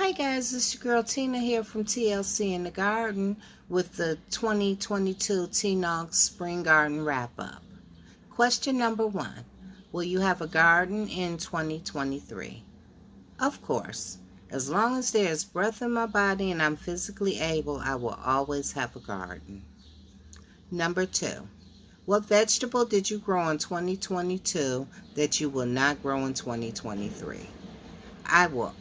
Hi guys, it's your girl Tina here from TLC in the Garden with the 2022 T-Nog Spring Garden Wrap-Up. Question number 1. Will you have a garden in 2023? Of course. As long as there is breath in my body and I'm physically able, I will always have a garden. Number 2. What vegetable did you grow in 2022 that you will not grow in 2023? I will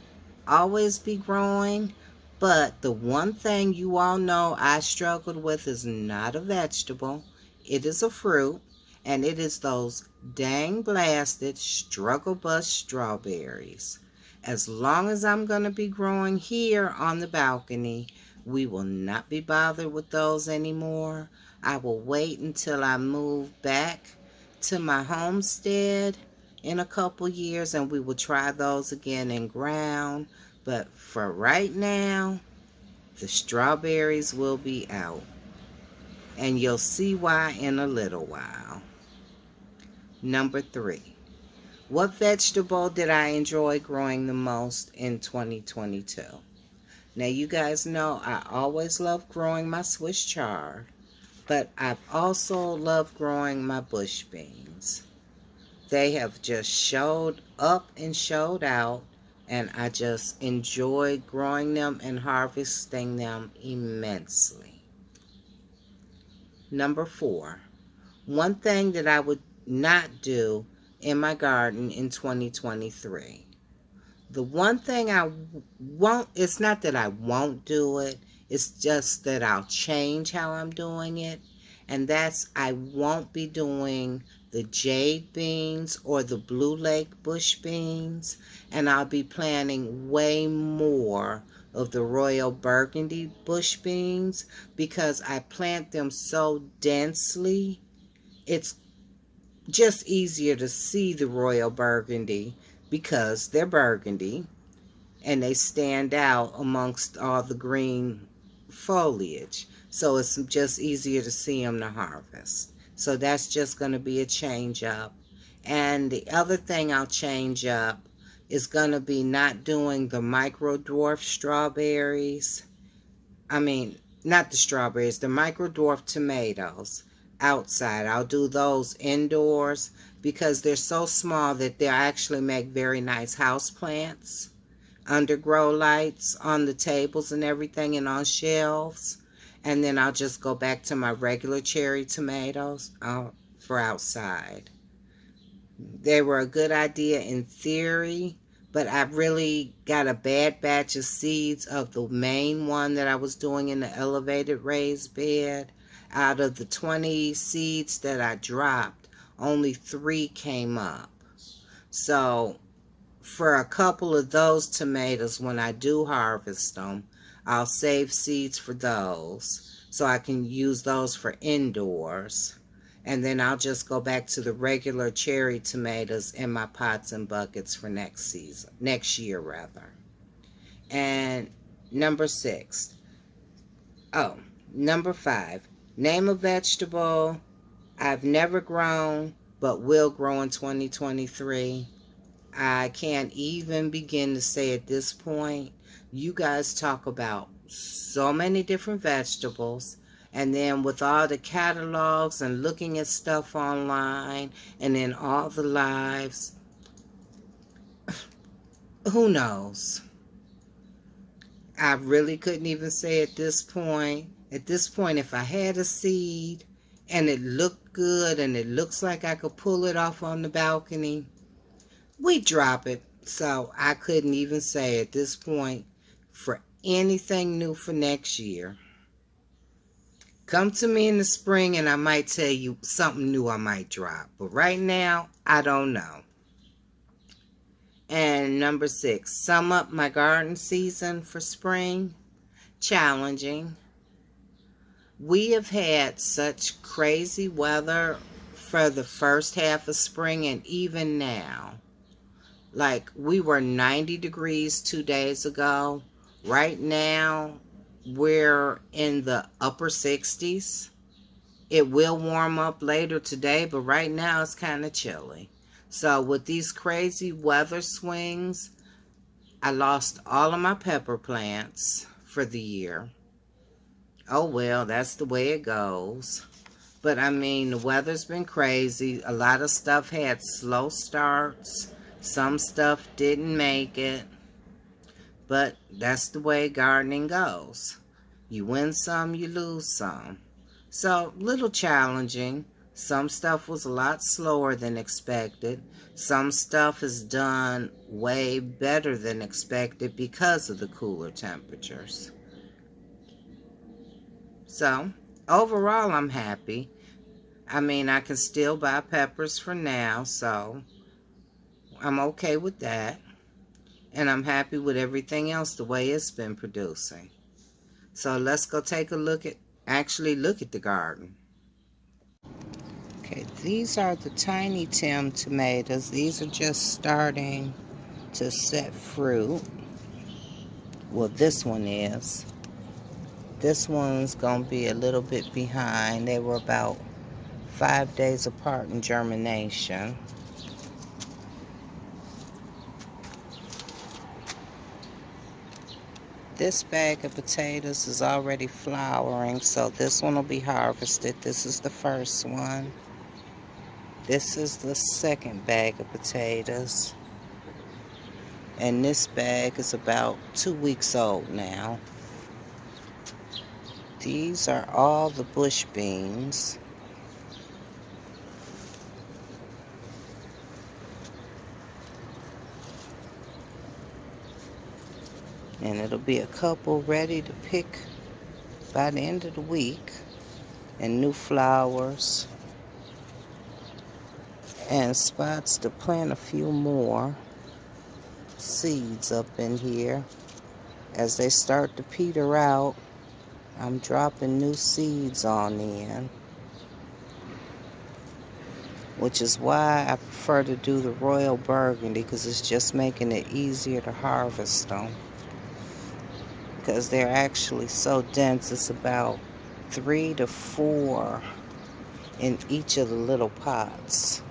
always be growing, but the one thing you all know I struggled with is not a vegetable. It is a fruit, and it is those dang blasted struggle bus strawberries. As long as I'm going to be growing here on the balcony, we will not be bothered with those anymore. I will wait until I move back to my homestead in a couple years and we will try those again in ground. But for right now, the strawberries will be out. And you'll see why in a little while. Number 3. What vegetable did I enjoy growing the most in 2022? Now you guys know I always love growing my Swiss chard, but I've also loved growing my bush beans. They have just showed up and showed out, and I just enjoyed growing them and harvesting them immensely. Number 4. One thing that I would not do in my garden in 2023. The one thing I won't, it's not that I won't do it, it's just that I'll change how I'm doing it. And that's, I won't be doing the jade beans or the blue lake bush beans. And I'll be planting way more of the royal burgundy bush beans because I plant them so densely. It's just easier to see the royal burgundy because they're burgundy and they stand out amongst all the green foliage. So it's just easier to see them to harvest. So that's just going to be a change up. And the other thing I'll change up is going to be not doing the micro dwarf strawberries. I mean, not the strawberries, the micro dwarf tomatoes outside. I'll do those indoors because they're so small that they'll actually make very nice house plants, undergrow lights on the tables and everything and on shelves. And then I'll just go back to my regular cherry tomatoes for outside. They were a good idea in theory, but I really got a bad batch of seeds of the main one that I was doing in the elevated raised bed. Out of the 20 seeds that I dropped, only 3 came up. So for a couple of those tomatoes, when I do harvest them, I'll save seeds for those so I can use those for indoors. And then I'll just go back to the regular cherry tomatoes in my pots and buckets for next year rather. And number 5. Name a vegetable I've never grown but will grow in 2023. I can't even begin to say at this point. You guys talk about so many different vegetables, and then with all the catalogs and looking at stuff online and in all the lives, who knows? I really couldn't even say at this point. At this point, if I had a seed and it looked good and it looks like I could pull it off on the balcony, we'd drop it. So I couldn't even say at this point for anything new for next year. Come to me in the spring and I might tell you something new I might drop. But right now, I don't know. And number 6, sum up my garden season for spring. Challenging. We have had such crazy weather for the first half of spring and even now. Like we were 90 degrees 2 days ago. Right now, we're in the upper 60s. It will warm up later today, but right now it's kind of chilly. So with these crazy weather swings, I lost all of my pepper plants for the year. Oh well, that's the way it goes. But I mean, the weather's been crazy. A lot of stuff had slow starts. Some stuff didn't make it. But that's the way gardening goes. You win some, you lose some. So, little challenging. Some stuff was a lot slower than expected. Some stuff is done way better than expected because of the cooler temperatures. So, overall, I'm happy. I mean, I can still buy peppers for now, so I'm okay with that. And I'm happy with everything else the way it's been producing. So let's go take a look at, actually look at the garden. Okay, these are the Tiny Tim tomatoes. These are just starting to set fruit. Well, this one is. This one's going to be a little bit behind. They were about 5 days apart in germination. This bag of potatoes is already flowering, so this one will be harvested. This is the first one. This is the second bag of potatoes. And this bag is about 2 weeks old now. These are all the bush beans. And it'll be a couple ready to pick by the end of the week. And new flowers. And spots to plant a few more seeds up in here. As they start to peter out, I'm dropping new seeds on in. Which is why I prefer to do the Royal Burgundy, because it's just making it easier to harvest them. Because they're actually so dense, it's about 3 to 4 in each of the little pots.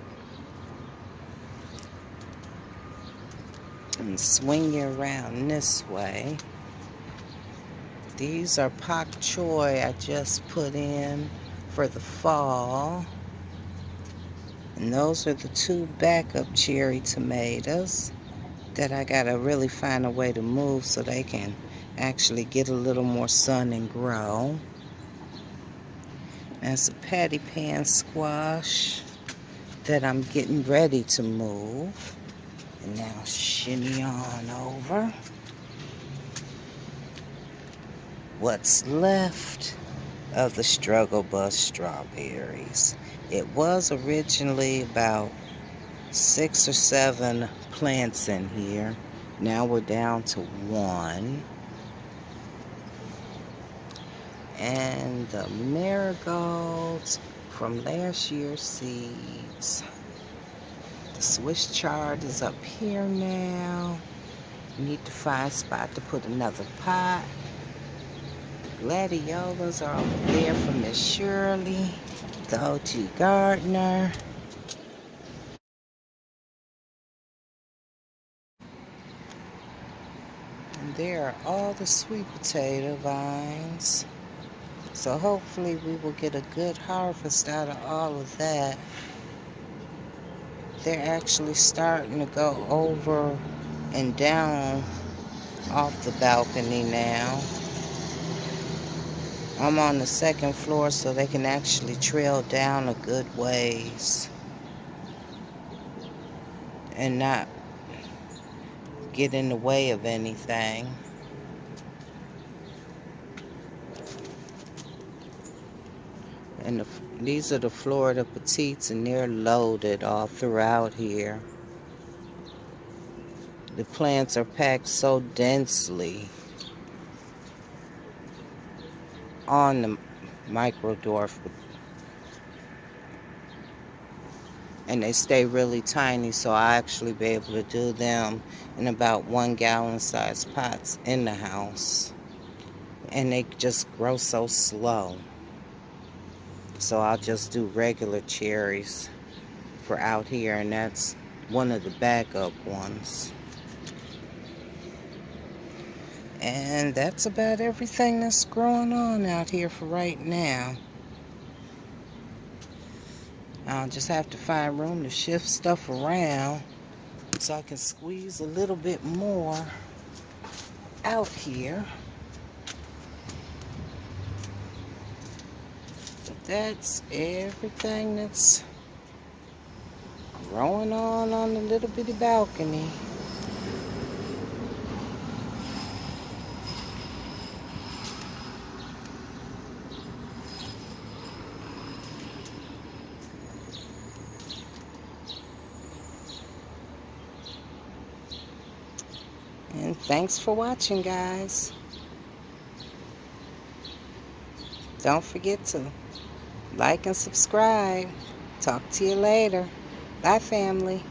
And swing you around this way. These are pak choy I just put in for the fall. And those are the 2 backup cherry tomatoes that I gotta really find a way to move so they can actually get a little more sun and grow. That's a patty pan squash that I'm getting ready to move. And now shimmy on over. What's left of the struggle bus strawberries. It was originally about 6 or 7 plants in here. Now we're down to 1. And the marigolds from last year's seeds. The Swiss chard is up here now. Need to find a spot to put another pot. The gladiolas are over there from Miss Shirley, the OG gardener. And there are all the sweet potato vines. So hopefully we will get a good harvest out of all of that. They're actually starting to go over and down off the balcony now. I'm on the 2nd floor, so they can actually trail down a good ways and not get in the way of anything. And these are the Florida Petites, and they're loaded all throughout here. The plants are packed so densely on the microdwarf, and they stay really tiny, so I'll actually be able to do them in about 1-gallon size pots in the house. And they just grow so slow. So I'll just do regular cherries for out here, and that's one of the backup ones. And that's about everything that's growing on out here for right now. I'll just have to find room to shift stuff around so I can squeeze a little bit more out here. But that's everything that's growing on the little bitty balcony. And thanks for watching, guys. Don't forget to like and subscribe. Talk to you later. Bye, family.